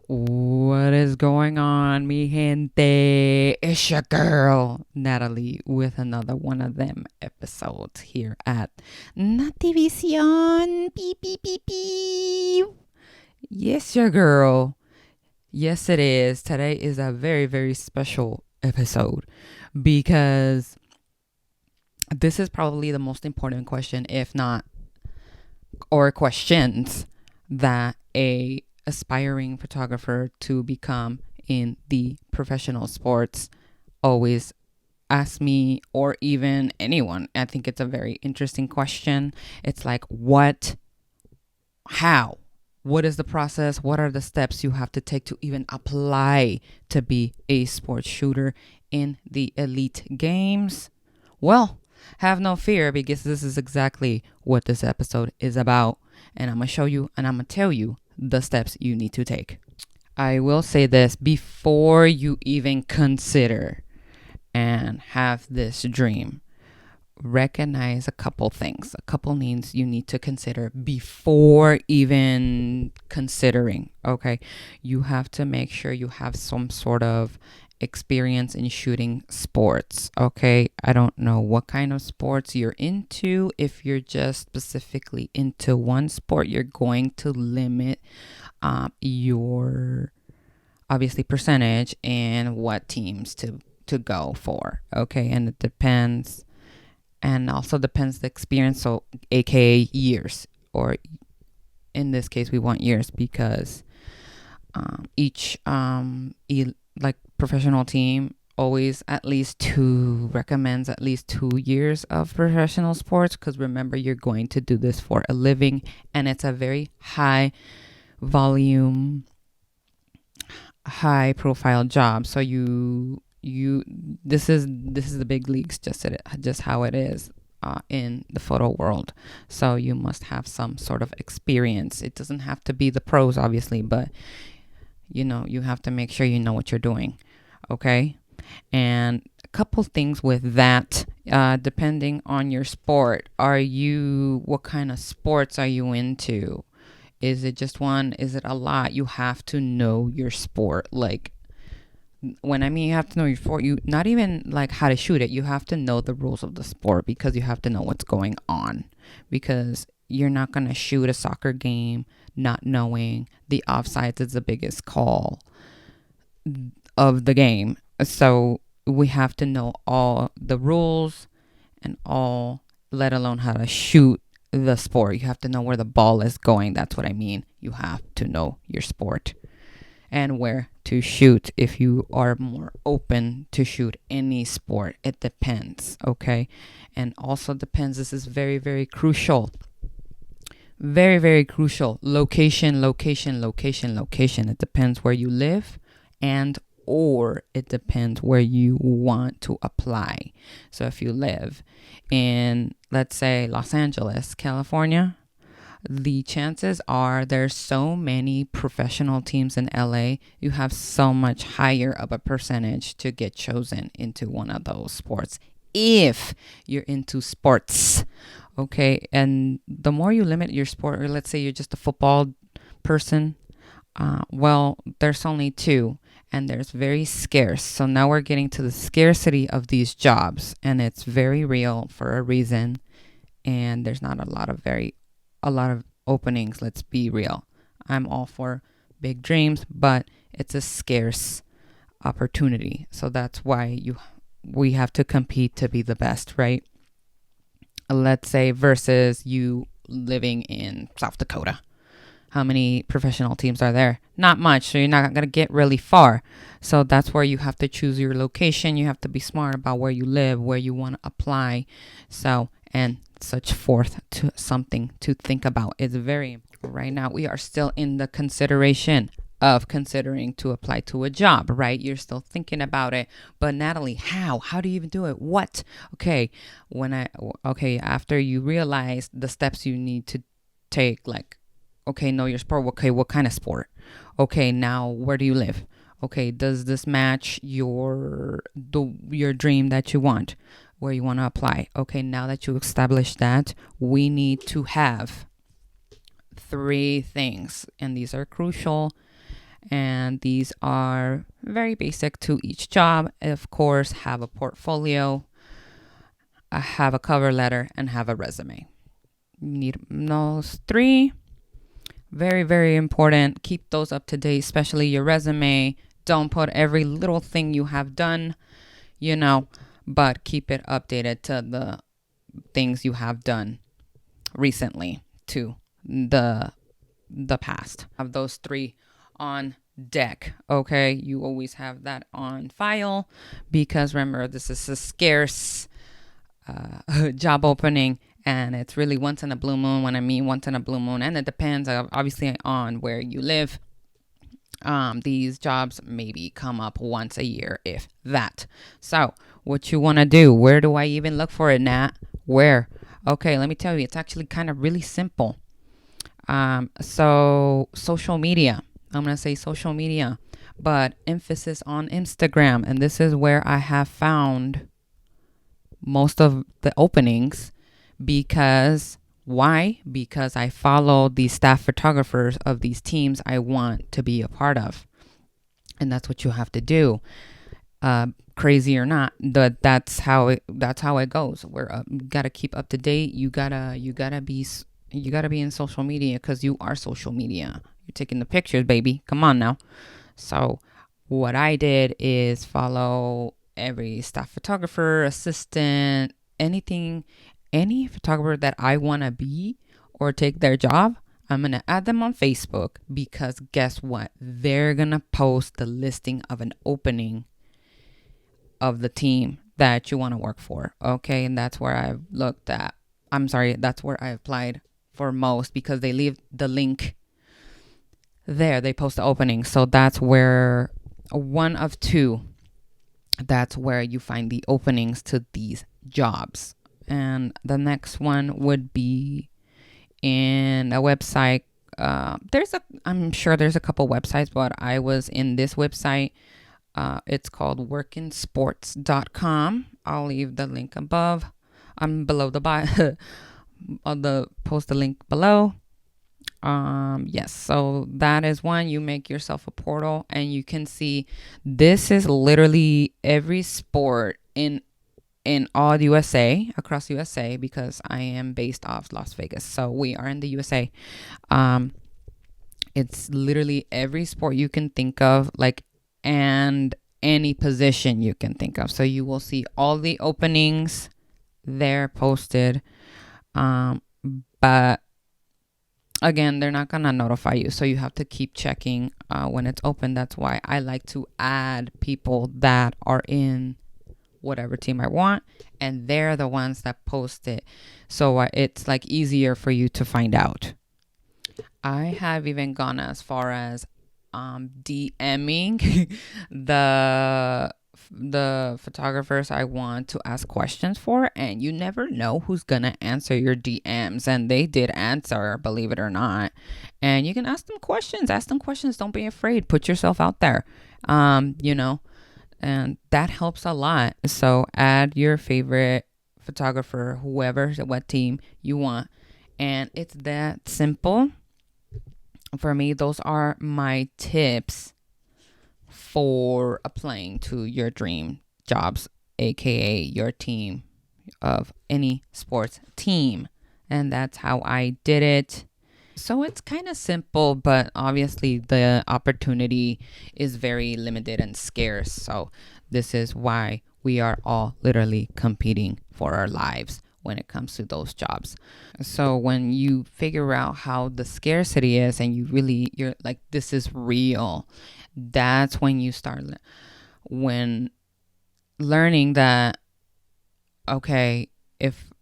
What is going on, mi gente? It's your girl, Natalie, with another one of them episodes here at Nativision. Beep, beep, beep, beep. Yes, your girl. Yes, it is. Today is a very, very special episode because this is probably the most important question, if not, or questions that a aspiring photographer to become in the professional sports always ask me, or even anyone. I think it's a very interesting question. It's like, how, what is the process, what are the steps you have to take to even apply to be a sports shooter in the elite games? Well, have no fear, because this is exactly what this episode is about, and I'm gonna show you and I'm gonna tell you the steps you need to take. I will say this: before you even consider and have this dream, recognize a couple things, a couple needs you need to consider before even considering. Okay, you have to make sure you have some sort of experience in shooting sports. Okay, I don't know what kind of sports you're into. If you're just specifically into one sport, you're going to limit your obviously percentage and what teams to go for. Okay, and it depends, and also depends the experience, so aka years, or in this case we want years, because each like professional team always at least two recommends at least 2 years of professional sports, because remember, you're going to do this for a living, and it's a very high volume, high profile job. So this is the big leagues, just how it is in the photo world. So you must have some sort of experience. It doesn't have to be the pros, obviously, but you have to make sure you know what you're doing. Okay, and a couple things with that. Depending on your sport, what kind of sports are you into? Is it just one? Is it a lot? You have to know your sport. Like, when I mean you have to know your sport, you not even like how to shoot it. You have to know the rules of the sport, because you have to know what's going on. Because you're not going to shoot a soccer game not knowing the offsides is the biggest call of the game. So we have to know all the rules and all, let alone how to shoot the sport. You have to know where the ball is going. That's what I mean. You have to know your sport and where to shoot. If you are more open to shoot any sport, it depends. Okay, and also depends, this is very, very crucial, very, very crucial. Location, location, location, location. It depends where you live, and or it depends where you want to apply. So if you live in, let's say, Los Angeles, California, the chances are there's so many professional teams in LA, you have so much higher of a percentage to get chosen into one of those sports if you're into sports. Okay, and the more you limit your sport, or let's say you're just a football person, well, there's only two, and there's very scarce. So now we're getting to the scarcity of these jobs, and it's very real for a reason. And there's not a lot of openings. Let's be real. I'm all for big dreams, but it's a scarce opportunity. So that's why we have to compete to be the best, right? Let's say versus you living in South Dakota. How many professional teams are there? Not much, so you're not going to get really far. So that's where you have to choose your location. You have to be smart about where you live, where you want to apply. So, and such forth, to something to think about. It's very important. Right now, we are still in the consideration of considering to apply to a job, right? You're still thinking about it. But Natalie, how do you even do it? What? Okay, after you realize the steps you need to take, like, okay, know your sport. Okay, what kind of sport? Okay, now where do you live? Okay, does this match your dream that you want, where you want to apply? Okay, now that you established that, we need to have three things, and these are crucial, And these are very basic to each job. Of course, have a portfolio, have a cover letter, and have a resume. You need those three. Very, very important. Keep those up to date, especially your resume. Don't put every little thing you have done, but keep it updated to the things you have done recently to the past. Have those three on deck, okay? You always have that on file because remember, this is a scarce job opening, and it's really once in a blue moon. When I mean once in a blue moon, and it depends obviously on where you live. These jobs maybe come up once a year, if that. So what you want to do, where do I even look for it, Nat? Where? Okay, let me tell you, it's actually kind of really simple. So social media, I'm going to say social media, but emphasis on Instagram. And this is where I have found most of the openings. Because why? Because I follow the staff photographers of these teams I want to be a part of. And that's what you have to do. Crazy or not, that's how it goes. You gotta keep up to date. You gotta be in social media because you are social media. You're taking the pictures, baby. Come on now. So what I did is follow every staff photographer, assistant, any photographer that I want to be or take their job. I'm going to add them on Facebook because guess what? They're going to post the listing of an opening of the team that you want to work for. Okay. And that's where I've looked at. That's where I applied for most because they leave the link there. They post the opening. So that's where one of two, that's where you find the openings to these jobs. And the next one would be in a website. I'm sure there's a couple websites, but I was in this website. It's called workinsports.com. I'll leave the link above. I'm below the bio. I'll post the link below. Yes, so that is one. You make yourself a portal and you can see this is literally every sport in all USA, across USA, because I am based off Las Vegas. So we are in the USA. It's literally every sport you can think of, and any position you can think of. So you will see all the openings there posted. But again, they're not going to notify you. So you have to keep checking when it's open. That's why I like to add people that are in whatever team I want, and they're the ones that post it. So it's easier for you to find out. I have even gone as far as DMing the photographers I want to ask questions for, and you never know who's gonna answer your DMs, and they did answer, believe it or not. And you can ask them questions. Don't be afraid. Put yourself out there. And that helps a lot. So add your favorite photographer, what team you want. And it's that simple. For me, those are my tips for applying to your dream jobs, aka your team of any sports team. And that's how I did it. So it's kind of simple, but obviously the opportunity is very limited and scarce. So this is why we are all literally competing for our lives when it comes to those jobs. So when you figure out how the scarcity is and you're like, this is real, that's when you start learning that, okay, if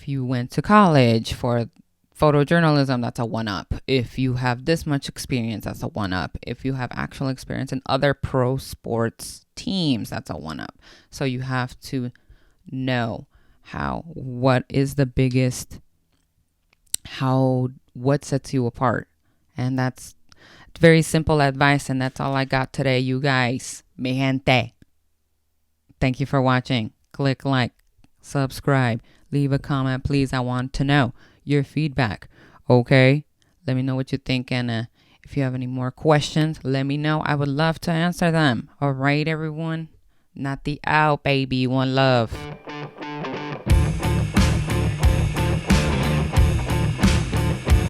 you went to college for photojournalism, that's a 1-up. If you have this much experience, that's a 1-up. If you have actual experience in other pro sports teams, that's a 1-up. So you have to know what is the biggest, what sets you apart. And that's very simple advice. And that's all I got today, you guys. Mi gente. Thank you for watching. Click like, subscribe, leave a comment, please. I want to know your feedback. Okay, let me know what you think, and If you have any more questions, let me know. I would love to answer them. All right, everyone. Not the out, baby. One love.